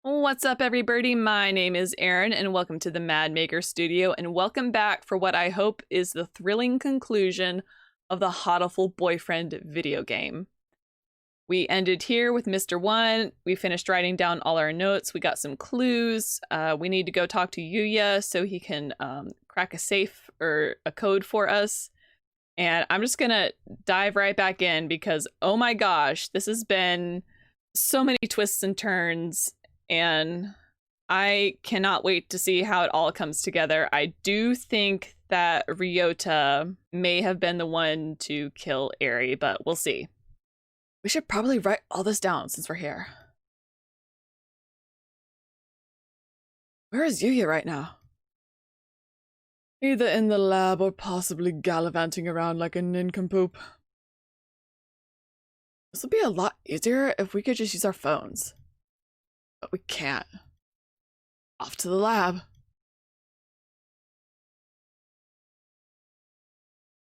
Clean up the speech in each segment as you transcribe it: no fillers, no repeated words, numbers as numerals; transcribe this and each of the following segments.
What's up, everybody? My name is Erin, and welcome to the Mad Maker Studio, and welcome back for what I hope is the thrilling conclusion of the Hatoful Boyfriend video game. We ended here with Mr. 1. We finished writing down all our notes. We got some clues. We need to go talk to Yuya so he can crack a safe or a code for us. And I'm just gonna dive right back in because, oh my gosh, this has been so many twists and turns. And I cannot wait to see how it all comes together. I do think that Ryota may have been the one to kill Eri, but we'll see. We should probably write all this down since we're here. Where is Yuya right now? Either in the lab or possibly gallivanting around like a nincompoop. This would be a lot easier if we could just use our phones. But we can't. Off to the lab.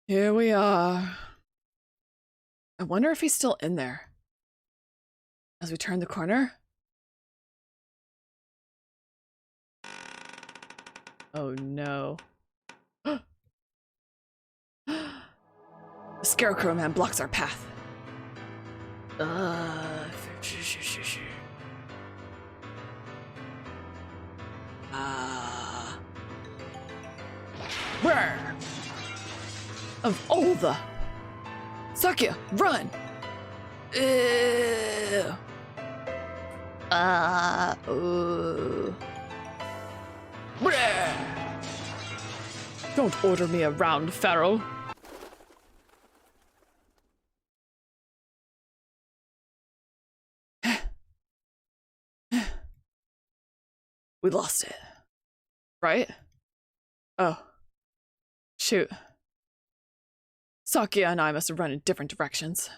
Here we are. I wonder if he's still in there. As we turn the corner. Oh no. The Scarecrow Man blocks our path. Where? Of all the... Sakya, run! Ew. Don't order me around, Pharaoh. We lost it. Right? Oh. Shoot. Sakya and I must have run in different directions.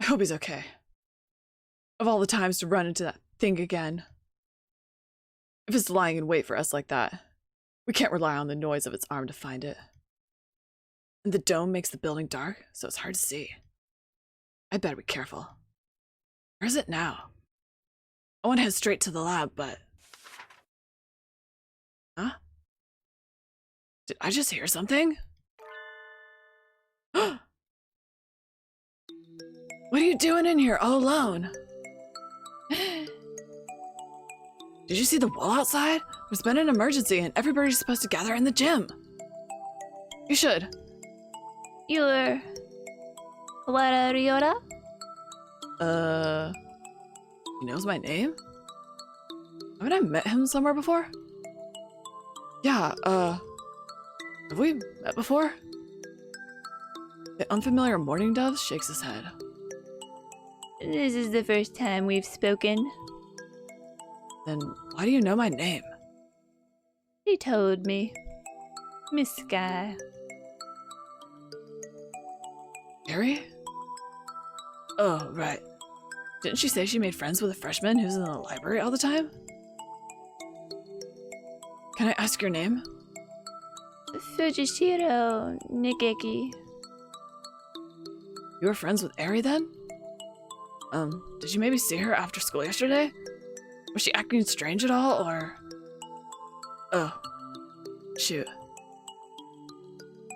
I hope he's okay. Of all the times to run into that thing again. If it's lying in wait for us like that, we can't rely on the noise of its arm to find it. And the dome makes the building dark, so it's hard to see. I better be careful. Where is it now? I want to head straight to the lab, but... Huh? Did I just hear something? What are you doing in here all alone? Did you see the wall outside? There's been an emergency and everybody's supposed to gather in the gym. You should. You're... Wara Ryota? He knows my name? Haven't I met him somewhere before? Yeah, have we met before? The unfamiliar mourning dove shakes his head. This is the first time we've spoken. Then why do you know my name? He told me. Miss Sky. Eri? Oh, right. Didn't she say she made friends with a freshman who's in the library all the time? Can I ask your name? Fujishiro Nigeki. You were friends with Eri then? Did you maybe see her after school yesterday? Was she acting strange at all, or... Oh. Shoot.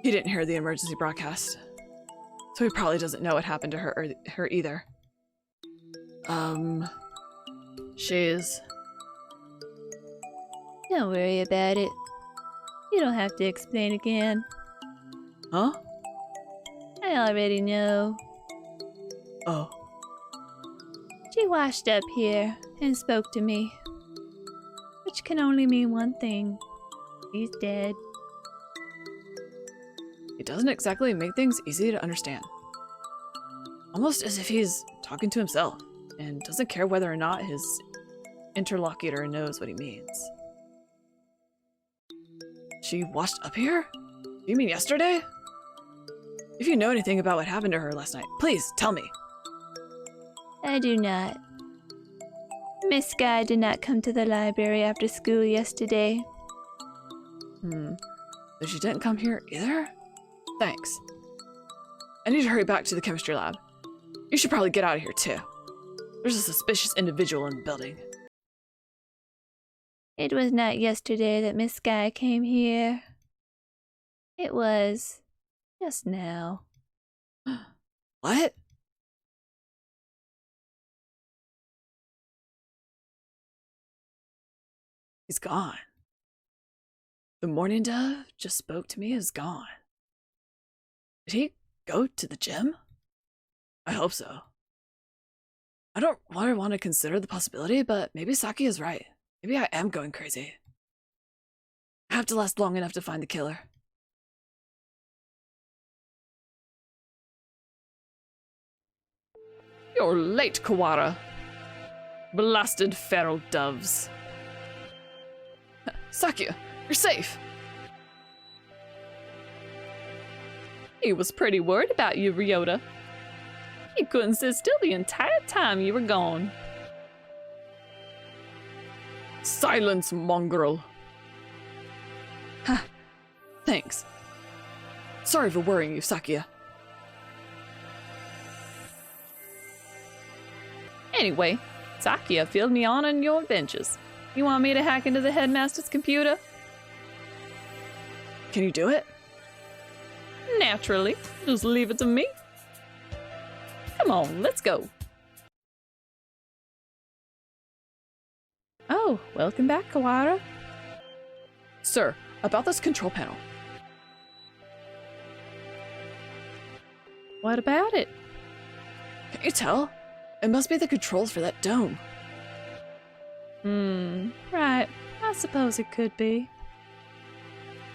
He didn't hear the emergency broadcast. So he probably doesn't know what happened to her either. She's... Don't worry about it. You don't have to explain again. Huh? I already know. Oh. She washed up here and spoke to me. Which can only mean one thing. He's dead. It doesn't exactly make things easy to understand. Almost as if he's talking to himself and doesn't care whether or not his interlocutor knows what he means. She washed up here? You mean yesterday? If you know anything about what happened to her last night, please tell me. I do not. Miss Sky did not come to the library after school yesterday. So she didn't come here either? Thanks. I need to hurry back to the chemistry lab. You should probably get out of here too. There's a suspicious individual in the building. It was not yesterday that Miss Sky came here. It was just now. What? He's gone. The morning dove just spoke to me is gone. Did he go to the gym? I hope so. I don't really want to consider the possibility, but maybe Saki is right. Maybe I am going crazy. I have to last long enough to find the killer. You're late, Kawara. Blasted feral doves. Sakia, you're safe. He was pretty worried about you, Ryota. He couldn't sit still the entire time you were gone. Silence, mongrel. Ha, thanks. Sorry for worrying you, Sakia. Anyway, Sakia filled me on your adventures. You want me to hack into the headmaster's computer? Can you do it? Naturally. Just leave it to me. Come on, let's go. Oh, welcome back, Kawara. Sir, about this control panel. What about it? Can you tell? It must be the controls for that dome. Right. I suppose it could be.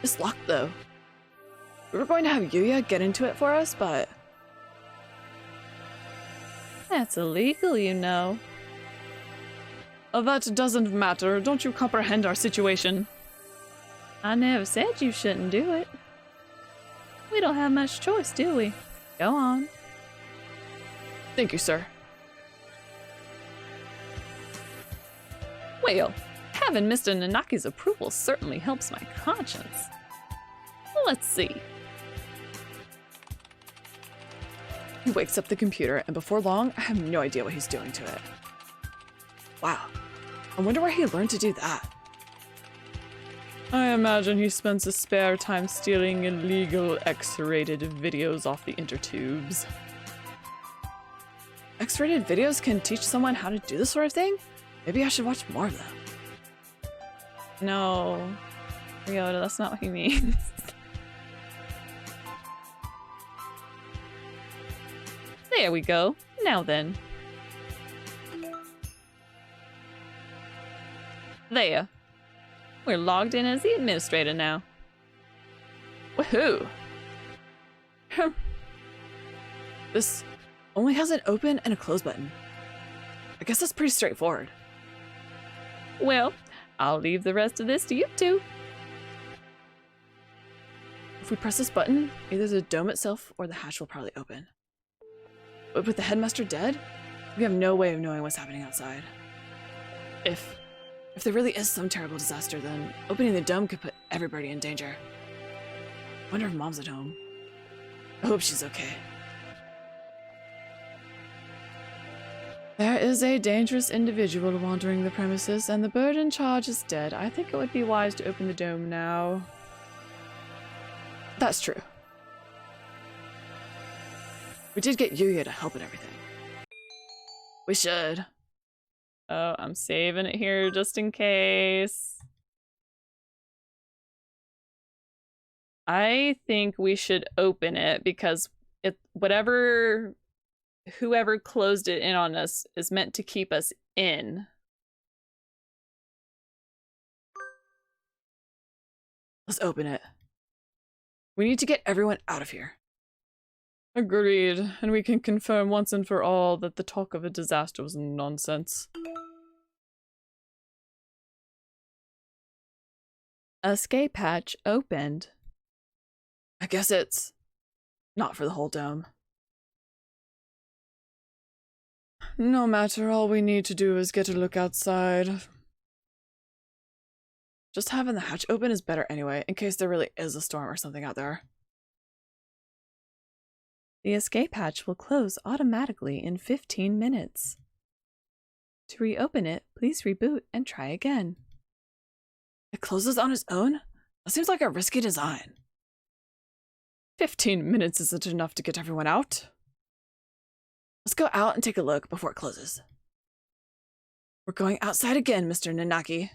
It's locked, though. We were going to have Yuya get into it for us, but... That's illegal, you know. That doesn't matter. Don't you comprehend our situation? I never said you shouldn't do it. We don't have much choice, do we? Go on. Thank you, sir. Well, having Mr. Nanaki's approval certainly helps my conscience. Let's see. He wakes up the computer, and before long, I have no idea what he's doing to it. Wow. I wonder where he learned to do that. I imagine he spends his spare time stealing illegal X-rated videos off the intertubes. X-rated videos can teach someone how to do this sort of thing? Maybe I should watch more of them. No. Ryota, that's not what he means. There we go. Now then. There. We're logged in as the administrator now. Woohoo! This only has an open and a close button. I guess that's pretty straightforward. Well, I'll leave the rest of this to you two. If we press this button, either the dome itself or the hatch will probably open. But with the headmaster dead, we have no way of knowing what's happening outside. If there really is some terrible disaster, then opening the dome could put everybody in danger. Wonder if Mom's at home. I hope she's okay. There is a dangerous individual wandering the premises, and the bird in charge is dead. I think it would be wise to open the dome now. That's true. We did get Yuya to help and everything. We should. Oh, I'm saving it here just in case. I think we should open it because whoever closed it in on us is meant to keep us in. Let's open it. We need to get everyone out of here. Agreed, and we can confirm once and for all that the talk of a disaster was nonsense. Escape hatch opened. I guess it's not for the whole dome. No matter, all we need to do is get a look outside. Just having the hatch open is better anyway, in case there really is a storm or something out there. The escape hatch will close automatically in 15 minutes. To reopen it, please reboot and try again. It closes on its own? That seems like a risky design. 15 minutes isn't enough to get everyone out. Let's go out and take a look before it closes. We're going outside again, Mr. Nanaki.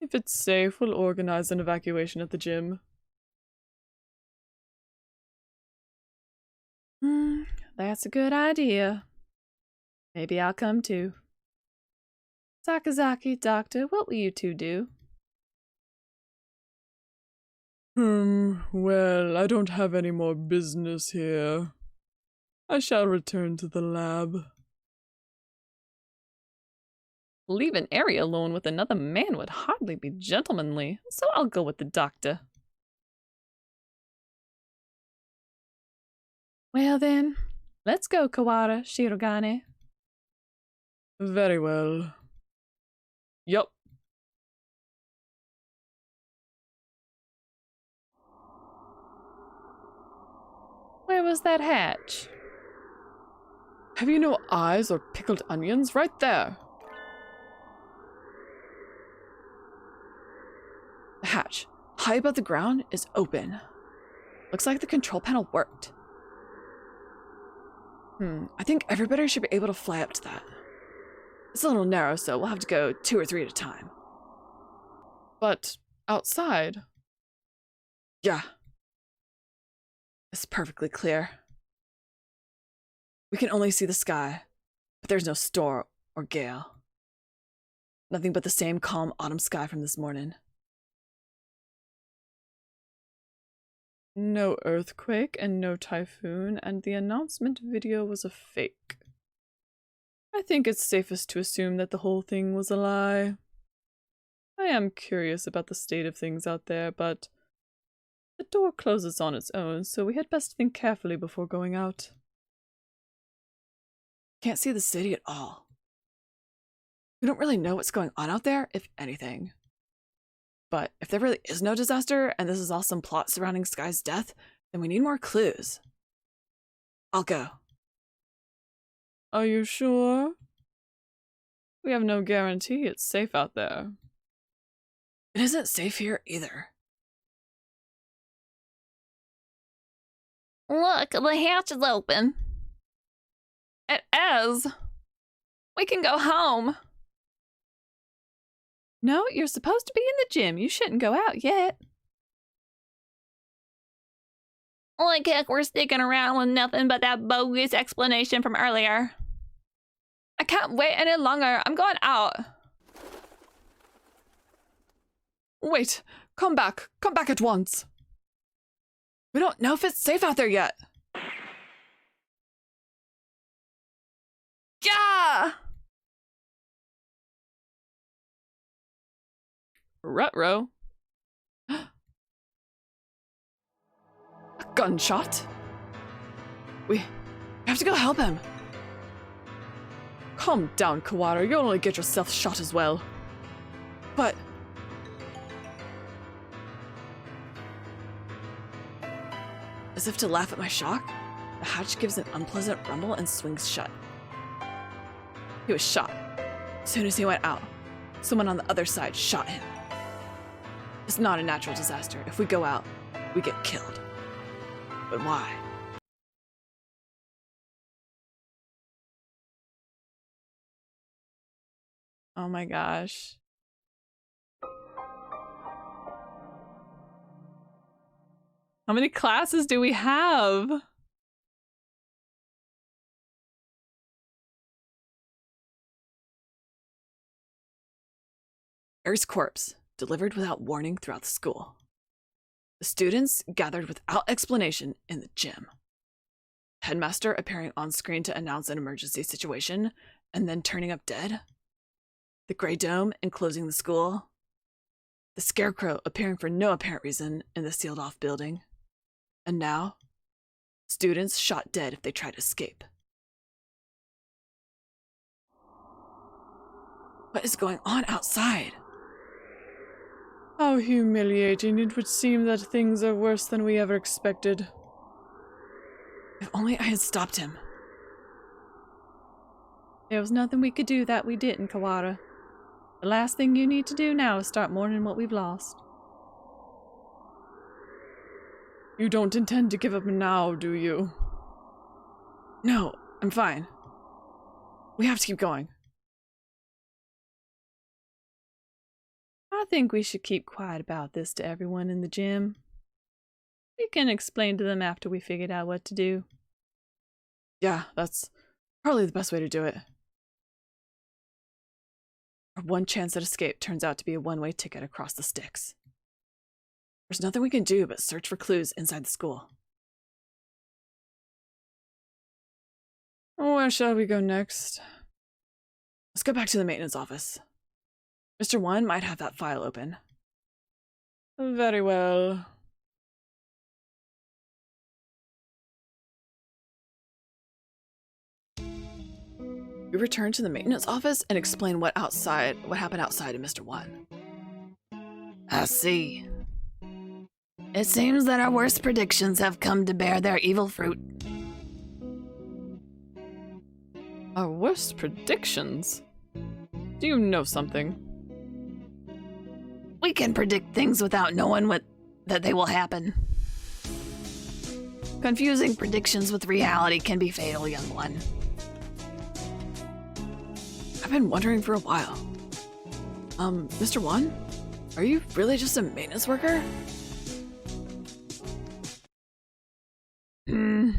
If it's safe, we'll organize an evacuation at the gym. That's a good idea. Maybe I'll come too. Sakazaki, Doctor, what will you two do? Well, I don't have any more business here. I shall return to the lab. Leave an area alone with another man would hardly be gentlemanly, so I'll go with the doctor. Well then, let's go, Kawara, Shirogane. Very well. Yup. Where was that hatch? Have you no eyes or pickled onions? Right there. The hatch, high above the ground, is open. Looks like the control panel worked. I think everybody should be able to fly up to that. It's a little narrow, so we'll have to go 2 or 3 at a time. But outside? Yeah. It's perfectly clear. We can only see the sky, but there's no storm or gale. Nothing but the same calm autumn sky from this morning. No earthquake and no typhoon, and the announcement video was a fake. I think it's safest to assume that the whole thing was a lie. I am curious about the state of things out there, but the door closes on its own, so we had best think carefully before going out. Can't see the city at all. We don't really know what's going on out there, if anything. But if there really is no disaster, and this is all some plot surrounding Sky's death, then we need more clues. I'll go. Are you sure? We have no guarantee it's safe out there. It isn't safe here either. Look, the hatch is open. It is. We can go home. No, you're supposed to be in the gym. You shouldn't go out yet. Like heck, we're sticking around with nothing but that bogus explanation from earlier. I can't wait any longer. I'm going out. Wait, come back. Come back at once. We don't know if it's safe out there yet. Yeah! Ruh-roh. A gunshot? We have to go help him. Calm down, Kawara. You'll only get yourself shot as well. But... as if to laugh at my shock, the hatch gives an unpleasant rumble and swings shut. He was shot. As soon as he went out, someone on the other side shot him. It's not a natural disaster. If we go out, we get killed. But why? Oh my gosh. How many classes do we have? Air's corpse, delivered without warning throughout the school. The students gathered without explanation in the gym. Headmaster appearing on screen to announce an emergency situation, and then turning up dead. The gray dome enclosing the school. The scarecrow appearing for no apparent reason in the sealed-off building. And now, students shot dead if they try to escape. What is going on outside? How humiliating. It would seem that things are worse than we ever expected. If only I had stopped him. There was nothing we could do that we didn't, Kawara. The last thing you need to do now is start mourning what we've lost. You don't intend to give up now, do you? No, I'm fine. We have to keep going. I think we should keep quiet about this to everyone in the gym. We can explain to them after we figured out what to do. Yeah, that's probably the best way to do it. Our one chance at escape turns out to be a one-way ticket across the sticks. There's nothing we can do but search for clues inside the school. Where shall we go next? Let's go back to the maintenance office. Mr. One might have that file open. Very well. We return to the maintenance office and explain what happened outside of Mr. One. I see. It seems that our worst predictions have come to bear their evil fruit. Our worst predictions? Do you know something? We can predict things without knowing that they will happen. Confusing predictions with reality can be fatal, young one. I've been wondering for a while. Mr. One? Are you really just a maintenance worker? An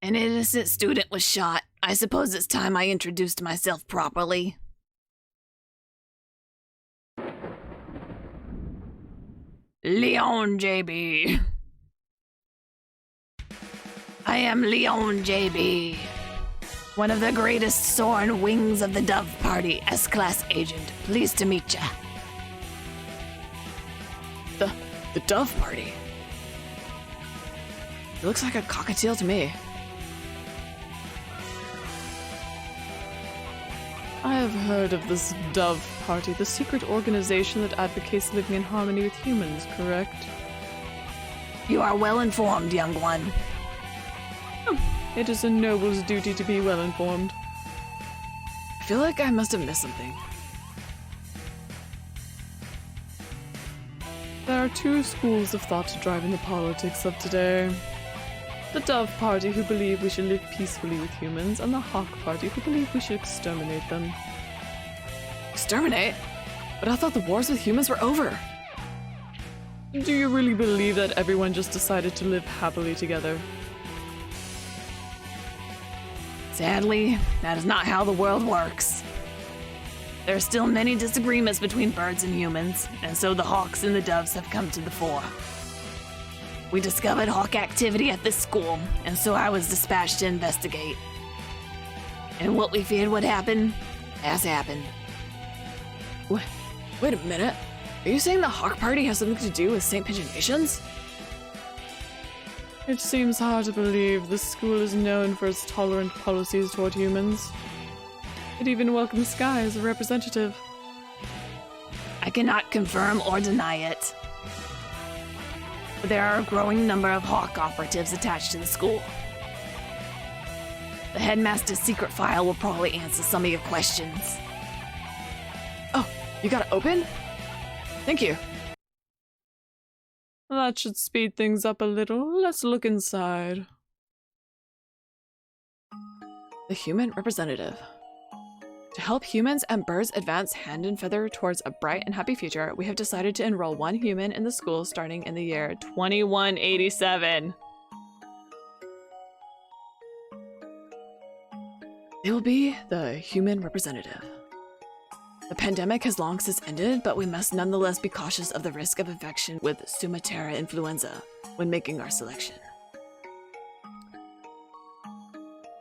innocent student was shot. I suppose it's time I introduced myself properly. Leon JB. I am Leon JB. One of the greatest soaring wings of the Dove Party, S-Class agent. Pleased to meet ya. The Dove Party? It looks like a cockatiel to me. I have heard of this Dove Party, the secret organization that advocates living in harmony with humans, correct? You are well informed, young one. It is a noble's duty to be well informed. I feel like I must have missed something. There are two schools of thought driving the politics of today. The Dove Party, who believe we should live peacefully with humans, and the Hawk Party, who believe we should exterminate them. Exterminate? But I thought the wars with humans were over. Do you really believe that everyone just decided to live happily together? Sadly, that is not how the world works. There are still many disagreements between birds and humans, and so the hawks and the doves have come to the fore. We discovered hawk activity at this school, and so I was dispatched to investigate. And what we feared would happen, has happened. Wait a minute. Are you saying the Hawk Party has something to do with St. Paginations? It seems hard to believe. This school is known for its tolerant policies toward humans. It even welcomes Sky as a representative. I cannot confirm or deny it. But there are a growing number of Hawk operatives attached to the school. The headmaster's secret file will probably answer some of your questions. Oh, you got it open? Thank you. That should speed things up a little. Let's look inside. The human representative. To help humans and birds advance hand and feather towards a bright and happy future, we have decided to enroll one human in the school starting in the year 2187. They will be the human representative. The pandemic has long since ended, but we must nonetheless be cautious of the risk of infection with Sumatera influenza when making our selection.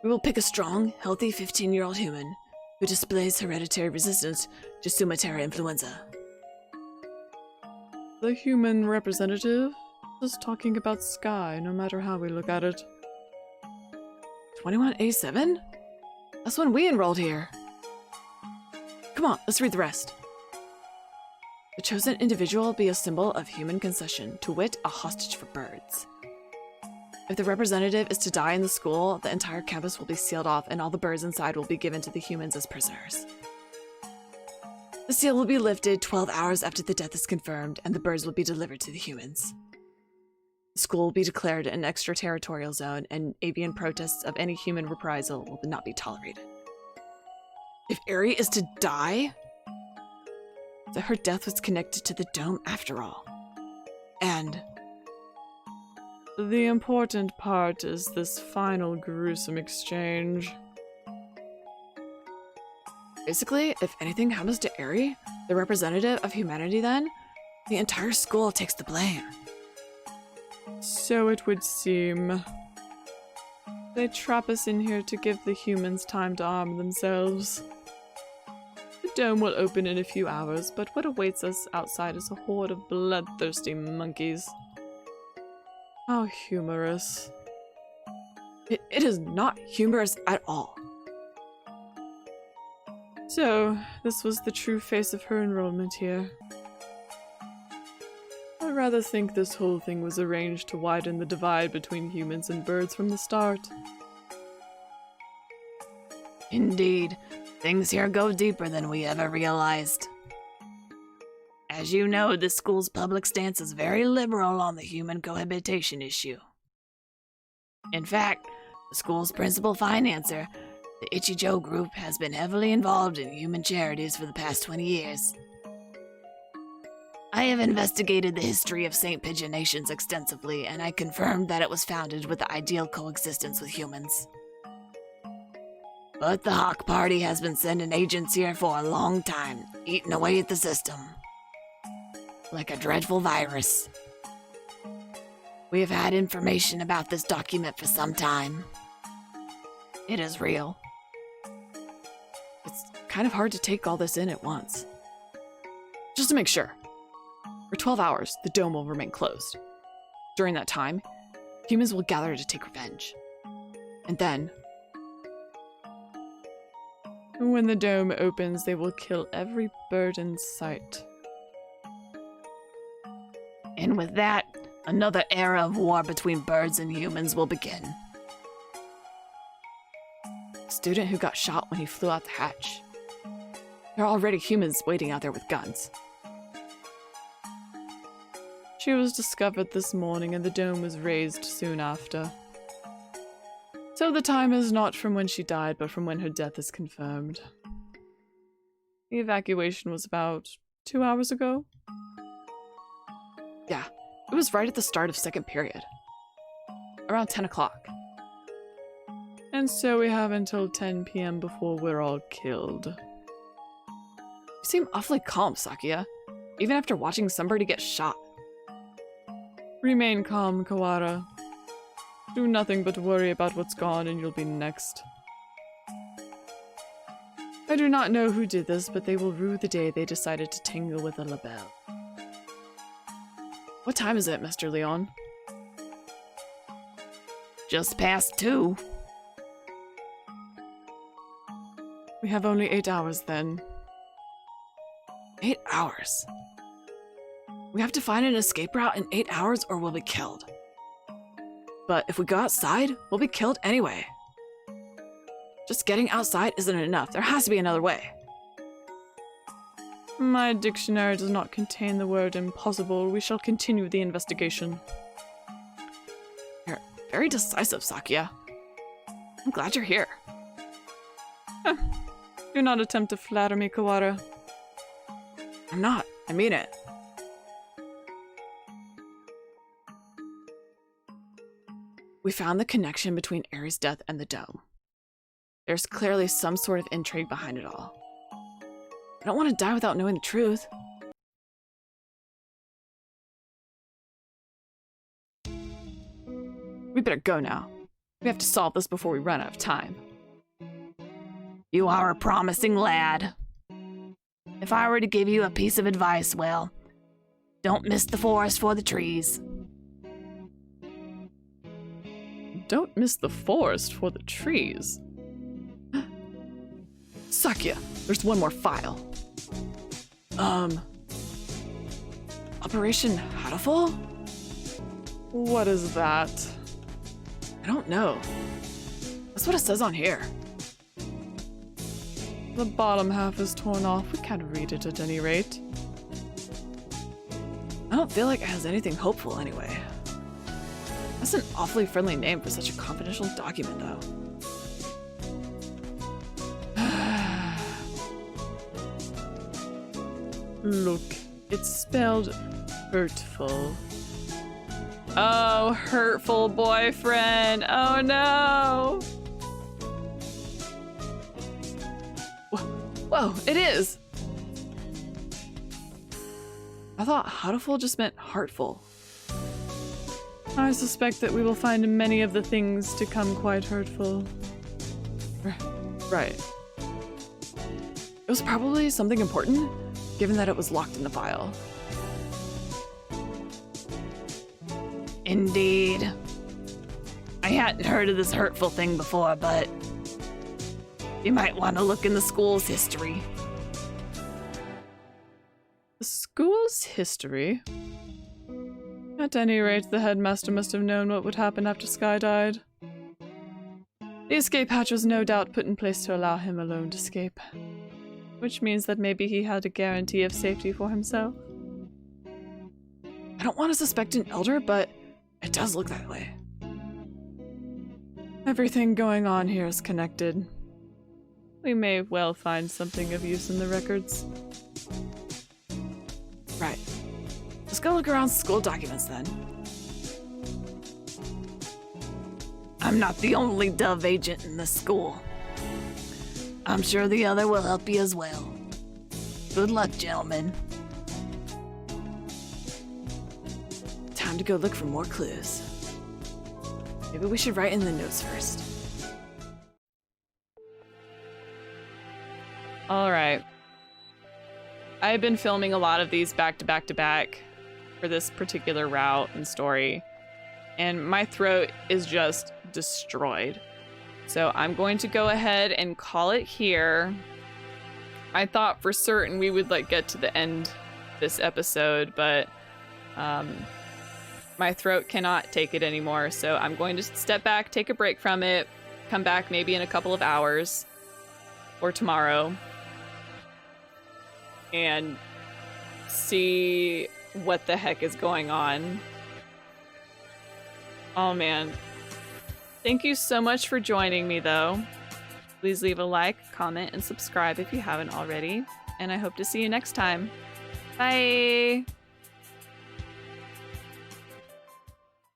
We will pick a strong, healthy 15-year-old human who displays hereditary resistance to Sumatera influenza. The human representative is talking about Sky, no matter how we look at it. 2187? That's when we enrolled here. Come on, let's read the rest. The chosen individual will be a symbol of human concession, to wit, a hostage for birds. If the representative is to die in the school, the entire campus will be sealed off and all the birds inside will be given to the humans as prisoners. The seal will be lifted 12 hours after the death is confirmed, and the birds will be delivered to the humans. The school will be declared an extraterritorial zone, and avian protests of any human reprisal will not be tolerated. If Ari is to die, that her death was connected to the dome after all. And the important part is this final gruesome exchange. Basically, if anything happens to Ari, the representative of humanity then, the entire school takes the blame. So it would seem. They trap us in here to give the humans time to arm themselves. The dome will open in a few hours, but what awaits us outside is a horde of bloodthirsty monkeys. How humorous. It is not humorous at all. So, this was the true face of her enrollment here. I rather think this whole thing was arranged to widen the divide between humans and birds from the start. Indeed, things here go deeper than we ever realized. As you know, the school's public stance is very liberal on the human cohabitation issue. In fact, the school's principal financer, the Ichijo Group, has been heavily involved in human charities for the past 20 years. I have investigated the history of St. Pigeon Nations extensively, and I confirmed that it was founded with the ideal coexistence with humans. But the Hawk Party has been sending agents here for a long time, eating away at the system. Like a dreadful virus. We have had information about this document for some time. It is real. It's kind of hard to take all this in at once. Just to make sure, for 12 hours, the dome will remain closed. During that time, humans will gather to take revenge. And then, when the dome opens, they will kill every bird in sight. And with that, another era of war between birds and humans will begin. Student who got shot when he flew out the hatch. There are already humans waiting out there with guns. She was discovered this morning and the dome was raised soon after. So the time is not from when she died, but from when her death is confirmed. The evacuation was about 2 hours ago. Yeah, it was right at the start of second period. Around 10 o'clock. And so we have until 10 p.m. before we're all killed. You seem awfully calm, Sakia, even after watching somebody get shot. Remain calm, Kawara. Do nothing but worry about what's gone and you'll be next. I do not know who did this, but they will rue the day they decided to tangle with a labelle. What time is it, Mr. Leon? Just past 2. We have only 8 hours then. 8 hours? We have to find an escape route in 8 hours or we'll be killed. But if we go outside, we'll be killed anyway. Just getting outside isn't enough. There has to be another way. My dictionary does not contain the word impossible. We shall continue the investigation. You're very decisive, Sakia. I'm glad you're here. Do not attempt to flatter me, Kawara. I'm not. I mean it. We found the connection between Ares' death and the dome. There's clearly some sort of intrigue behind it all. I don't want to die without knowing the truth. We better go now. We have to solve this before we run out of time. You are a promising lad. If I were to give you a piece of advice, well, don't miss the forest for the trees. Don't miss the forest for the trees. Sakia, there's one more file. Operation Hatoful? What is that? I don't know. That's what it says on here. The bottom half is torn off. We can't read it at any rate. I don't feel like it has anything hopeful anyway. That's an awfully friendly name for such a confidential document, though. Look, it's spelled hurtful. Oh, hurtful boyfriend. Oh no. Whoa, it is. I thought Hatoful just meant heartful. I suspect that we will find many of the things to come quite hurtful. Right. It was probably something important, given that it was locked in the file. Indeed. I hadn't heard of this hurtful thing before, but you might want to look in the school's history. The school's history? At any rate, the headmaster must have known what would happen after Sky died. The escape hatch was no doubt put in place to allow him alone to escape. Which means that maybe he had a guarantee of safety for himself. I don't want to suspect an elder, but it does look that way. Everything going on here is connected. We may well find something of use in the records. Right. Let's go look around school documents then. I'm not the only Dove agent in this school. I'm sure the other will help you as well. Good luck, gentlemen. Time to go look for more clues. Maybe we should write in the notes first. Alright. I've been filming a lot of these back to back to back for this particular route and story, and my throat is just destroyed. So I'm going to go ahead and call it here. I thought for certain we would get to the end this episode, but my throat cannot take it anymore. So I'm going to step back, take a break from it, come back maybe in a couple of hours or tomorrow and see what the heck is going on. Oh man. Thank you so much for joining me though. Please leave a like, comment, and subscribe if you haven't already. And I hope to see you next time. Bye!